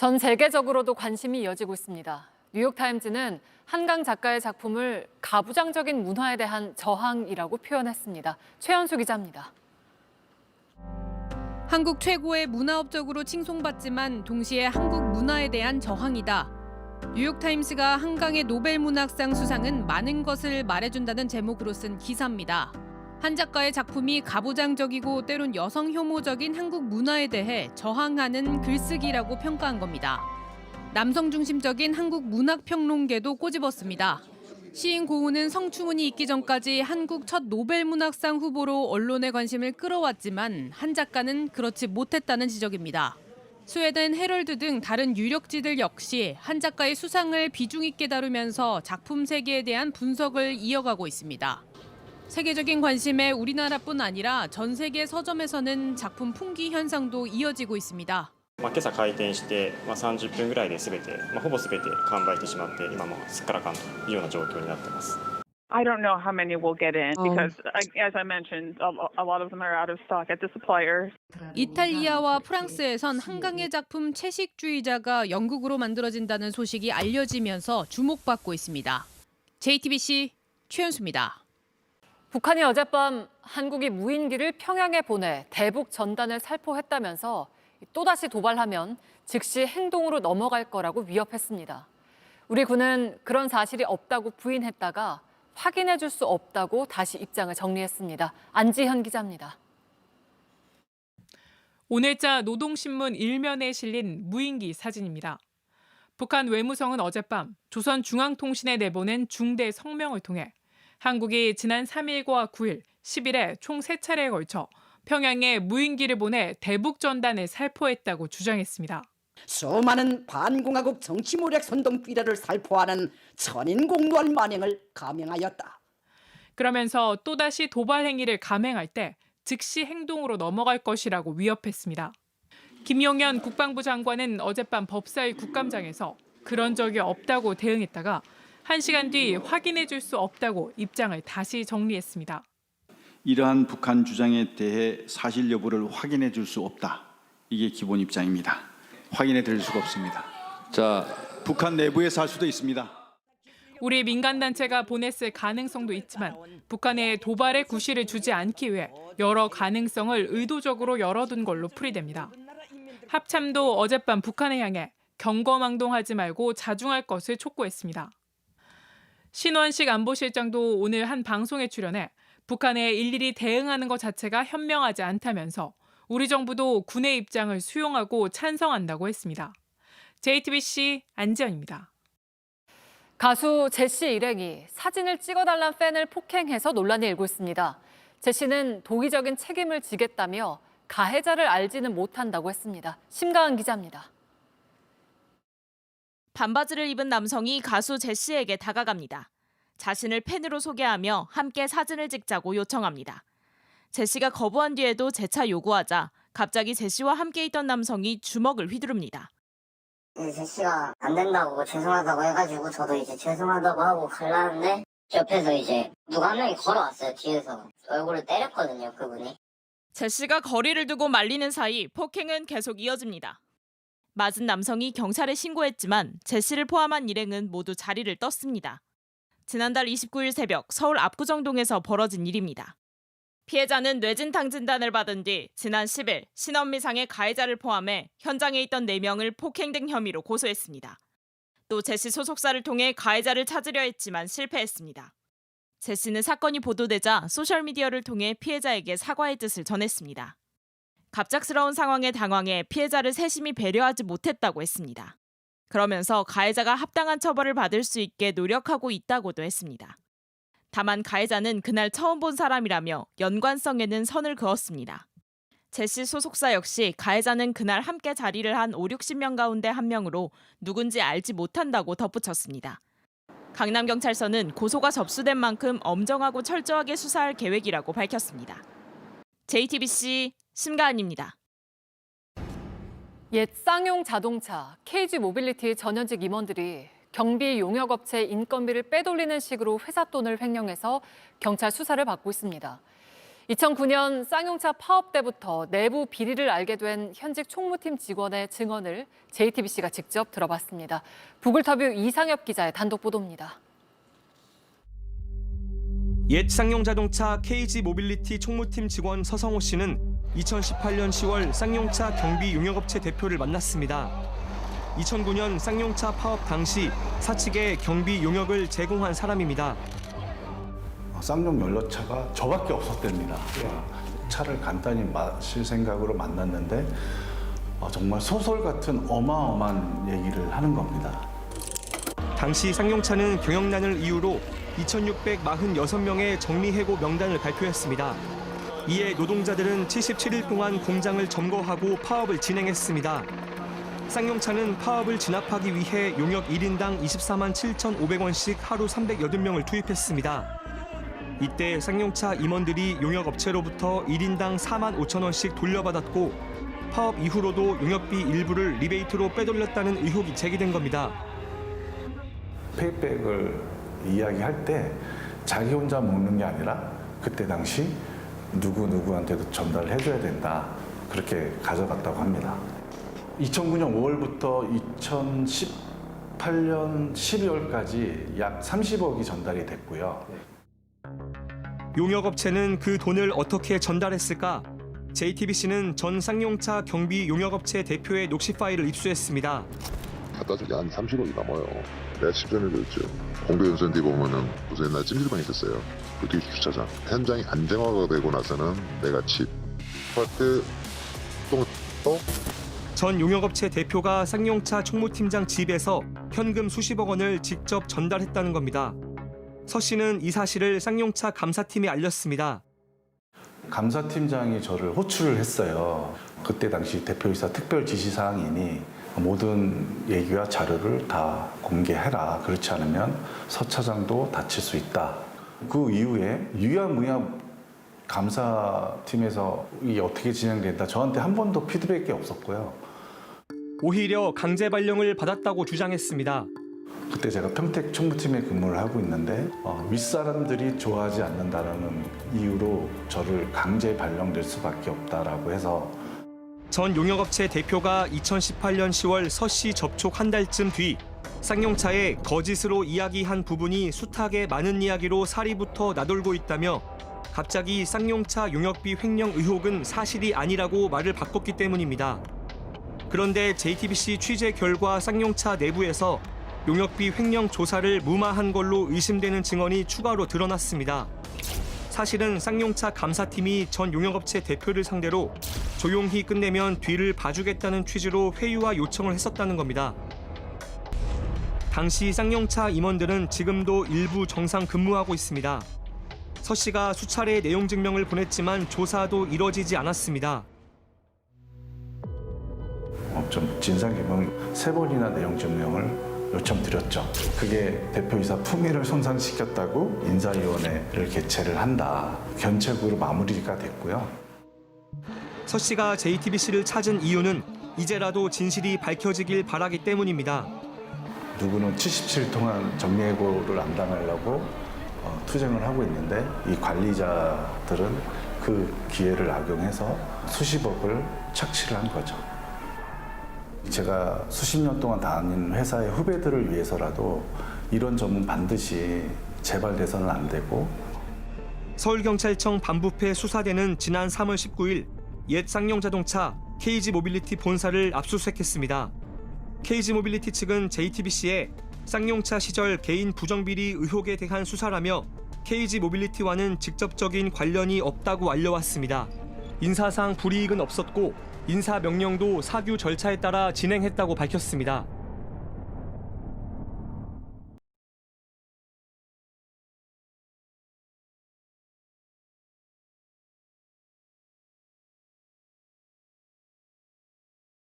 전 세계적으로도 관심이 이어지고 있습니다. 뉴욕타임즈는 한강 작가의 작품을 가부장적인 문화에 대한 저항이라고 표현했습니다. 최연수 기자입니다. 한국 최고의 문화업적으로 칭송받지만 동시에 한국 문화에 대한 저항이다. 뉴욕타임스가 한강의 노벨문학상 수상은 많은 것을 말해준다는 제목으로 쓴 기사입니다. 한 작가의 작품이 가부장적이고 때론 여성 혐오적인 한국 문화에 대해 저항하는 글쓰기라고 평가한 겁니다. 남성 중심적인 한국 문학평론계도 꼬집었습니다. 시인 고은은 성추문이 있기 전까지 한국 첫 노벨문학상 후보로 언론의 관심을 끌어왔지만 한 작가는 그렇지 못했다는 지적입니다. 스웨덴 헤럴드 등 다른 유력지들 역시 한 작가의 수상을 비중 있게 다루면서 작품 세계에 대한 분석을 이어가고 있습니다. 세계적인 관심에 우리나라뿐 아니라 전 세계 서점에서는 작품 풍기 현상도 이어지고 있습니다. 今朝開店して、30分ぐらいで全て、ほぼ全て完売してしまって、今もすっからかんというような状況になっています。 I don't know how many will get in because, as I mentioned, a lot of them are out of stock at the suppliers. 이탈리아와 프랑스에선 한강의 작품 채식주의자가 영국으로 만들어진다는 소식이 알려지면서 주목받고 있습니다. JTBC 최연수입니다. 북한이 어젯밤 한국이 무인기를 평양에 보내 대북 전단을 살포했다면서 또다시 도발하면 즉시 행동으로 넘어갈 거라고 위협했습니다. 우리 군은 그런 사실이 없다고 부인했다가 확인해 줄 수 없다고 다시 입장을 정리했습니다. 안지현 기자입니다. 오늘자 노동신문 1면에 실린 무인기 사진입니다. 북한 외무성은 어젯밤 조선중앙통신에 내보낸 중대 성명을 통해 한국이 지난 3일과 9일, 10일에 총 3차례에 걸쳐 평양에 무인기를 보내 대북 전단을 살포했다고 주장했습니다. 수많은 반공화국 정치모략 선동비리를 살포하는 천인공노할 만행을 감행하였다. 그러면서 또다시 도발 행위를 감행할 때 즉시 행동으로 넘어갈 것이라고 위협했습니다. 김용현 국방부 장관은 어젯밤 법사위 국감장에서 그런 적이 없다고 대응했다가 1시간 뒤 확인해 줄 수 없다고 입장을 다시 정리했습니다. 이러한 북한 주장에 대해 사실 여부를 확인해 줄 수 없다. 이게 기본 입장입니다. 확인해 드릴 수가 없습니다. 북한 내부에서 할 수도 있습니다. 우리 민간단체가 보냈을 가능성도 있지만 북한의 도발에 구실을 주지 않기 위해 여러 가능성을 의도적으로 열어둔 걸로 풀이됩니다. 합참도 어젯밤 북한을 향해 경거망동하지 말고 자중할 것을 촉구했습니다. 신원식 안보실장도 오늘 한 방송에 출연해 북한에 일일이 대응하는 것 자체가 현명하지 않다면서 우리 정부도 군의 입장을 수용하고 찬성한다고 했습니다. JTBC 안지연입니다. 가수 제시 일행이 사진을 찍어달란 팬을 폭행해서 논란이 일고 있습니다. 제시는 도의적인 책임을 지겠다며 가해자를 알지는 못한다고 했습니다. 심가은 기자입니다. 반바지를 입은 남성이 가수 제시에게 다가갑니다. 자신을 팬으로 소개하며 함께 사진을 찍자고 요청합니다. 제시가 거부한 뒤에도 재차 요구하자 갑자기 제시와 함께 있던 남성이 주먹을 휘두릅니다. 제시가 안 된다고 죄송하다고 해가지고 저도 이제 죄송하다고 하고 가려는데 옆에서 이제 누가 한 명이 걸어왔어요. 뒤에서 얼굴을 때렸거든요, 그분이. 제시가 거리를 두고 말리는 사이 폭행은 계속 이어집니다. 맞은 남성이 경찰에 신고했지만 제시를 포함한 일행은 모두 자리를 떴습니다. 지난달 29일 새벽 서울 압구정동에서 벌어진 일입니다. 피해자는 뇌진탕 진단을 받은 뒤 지난 10일 신원미상의 가해자를 포함해 현장에 있던 4명을 폭행 등 혐의로 고소했습니다. 또 제시 소속사를 통해 가해자를 찾으려 했지만 실패했습니다. 제시는 사건이 보도되자 소셜미디어를 통해 피해자에게 사과의 뜻을 전했습니다. 갑작스러운 상황에 당황해 피해자를 세심히 배려하지 못했다고 했습니다. 그러면서 가해자가 합당한 처벌을 받을 수 있게 노력하고 있다고도 했습니다. 다만 가해자는 그날 처음 본 사람이라며 연관성에는 선을 그었습니다. 제시 소속사 역시 가해자는 그날 함께 자리를 한 5, 60명 가운데 한 명으로 누군지 알지 못한다고 덧붙였습니다. 강남경찰서는 고소가 접수된 만큼 엄정하고 철저하게 수사할 계획이라고 밝혔습니다. JTBC 심가은입니다. 옛 쌍용 자동차, KG 모빌리티 전현직 임원들이 경비 용역업체 인건비를 빼돌리는 식으로 회사 돈을 횡령해서 경찰 수사를 받고 있습니다. 2009년 쌍용차 파업 때부터 내부 비리를 알게 된 현직 총무팀 직원의 증언을 JTBC가 직접 들어봤습니다. 북울터뷰 이상엽 기자의 단독 보도입니다. 옛 쌍용자동차 KG 모빌리티 총무팀 직원 서성호 씨는 2018년 10월 쌍용차 경비 용역업체 대표를 만났습니다. 2009년 쌍용차 파업 당시 사측에 경비 용역을 제공한 사람입니다. 쌍용 연료차가 저밖에 없었답니다. 차를 간단히 마실 생각으로 만났는데 정말 소설 같은 어마어마한 얘기를 하는 겁니다. 당시 쌍용차는 경영난을 이유로 2,646명의 정리해고 명단을 발표했습니다. 이에 노동자들은 77일 동안 공장을 점거하고 파업을 진행했습니다. 쌍용차는 파업을 진압하기 위해 용역 1인당 24만 7,500원씩 하루 380명을 투입했습니다. 이때 쌍용차 임원들이 용역업체로부터 1인당 4만 5천 원씩 돌려받았고 파업 이후로도 용역비 일부를 리베이트로 빼돌렸다는 의혹이 제기된 겁니다. 페이백을 이야기할 때 자기 혼자 먹는 게 아니라 그때 당시 누구한테도 전달을 해줘야 된다. 그렇게 가져갔다고 합니다. 2009년 5월부터 2018년 12월까지 약 30억이 전달이 됐고요. 용역업체는 그 돈을 어떻게 전달했을까? JTBC는 전 쌍용차 경비 용역업체 대표의 녹취 파일을 입수했습니다. 갖다 주기 한 30억이 넘어요. 내가 집전에 줬죠. 공배 연수원뒤 보면은 무슨 옛날 찜질방 있었어요. 그 뒤 주차장. 현장이 안정화가 되고 나서는 내가 집, 아파트, 또 전 용역업체 대표가 쌍용차 총무팀장 집에서 현금 수십억 원을 직접 전달했다는 겁니다. 서 씨는 이 사실을 쌍용차 감사팀에 알렸습니다. 감사팀장이 저를 호출을 했어요. 그때 당시 대표이사 특별 지시사항이니 모든 얘기와 자료를 다 공개해라. 그렇지 않으면 서 차장도 다칠 수 있다. 그 이후에 유야무야 감사팀에서 이게 어떻게 진행된다. 저한테 한 번도 피드백이 없었고요. 오히려 강제 발령을 받았다고 주장했습니다. 그때 제가 평택 총무팀에 근무를 하고 있는데 윗사람들이 좋아하지 않는다는 이유로 저를 강제 발령될 수밖에 없다라고 해서 전 용역업체 대표가 2018년 10월 서 씨 접촉 한 달쯤 뒤 쌍용차에 거짓으로 이야기한 부분이 숱하게 많은 이야기로 사리부터 나돌고 있다며 갑자기 쌍용차 용역비 횡령 의혹은 사실이 아니라고 말을 바꿨기 때문입니다. 그런데 JTBC 취재 결과 쌍용차 내부에서 용역비 횡령 조사를 무마한 걸로 의심되는 증언이 추가로 드러났습니다. 사실은 쌍용차 감사팀이 전 용역업체 대표를 상대로 조용히 끝내면 뒤를 봐주겠다는 취지로 회유와 요청을 했었다는 겁니다. 당시 쌍용차 임원들은 지금도 일부 정상 근무하고 있습니다. 서 씨가 수차례 내용 증명을 보냈지만 조사도 이뤄지지 않았습니다. 좀 진상규명을 3번이나 내용 증명을 요청드렸죠. 그게 대표이사 품위를 손상시켰다고 인사위원회를 개최를 한다. 견책으로 마무리가 됐고요. 서 씨가 JTBC를 찾은 이유는 이제라도 진실이 밝혀지길 바라기 때문입니다. 누구는 77일 동안 정리해고를 안 당하려고 투쟁을 하고 있는데 이 관리자들은 그 기회를 악용해서 수십억을 착취를 한 거죠. 제가 수십 년 동안 다닌 회사의 후배들을 위해서라도 이런 점은 반드시 재발돼서는 안 되고. 서울경찰청 반부패 수사대는 지난 3월 19일 옛 쌍용자동차 KG 모빌리티 본사를 압수수색했습니다. KG 모빌리티 측은 JTBC에 쌍용차 시절 개인 부정비리 의혹에 대한 수사라며 KG 모빌리티와는 직접적인 관련이 없다고 알려왔습니다. 인사상 불이익은 없었고 인사 명령도 사규 절차에 따라 진행했다고 밝혔습니다.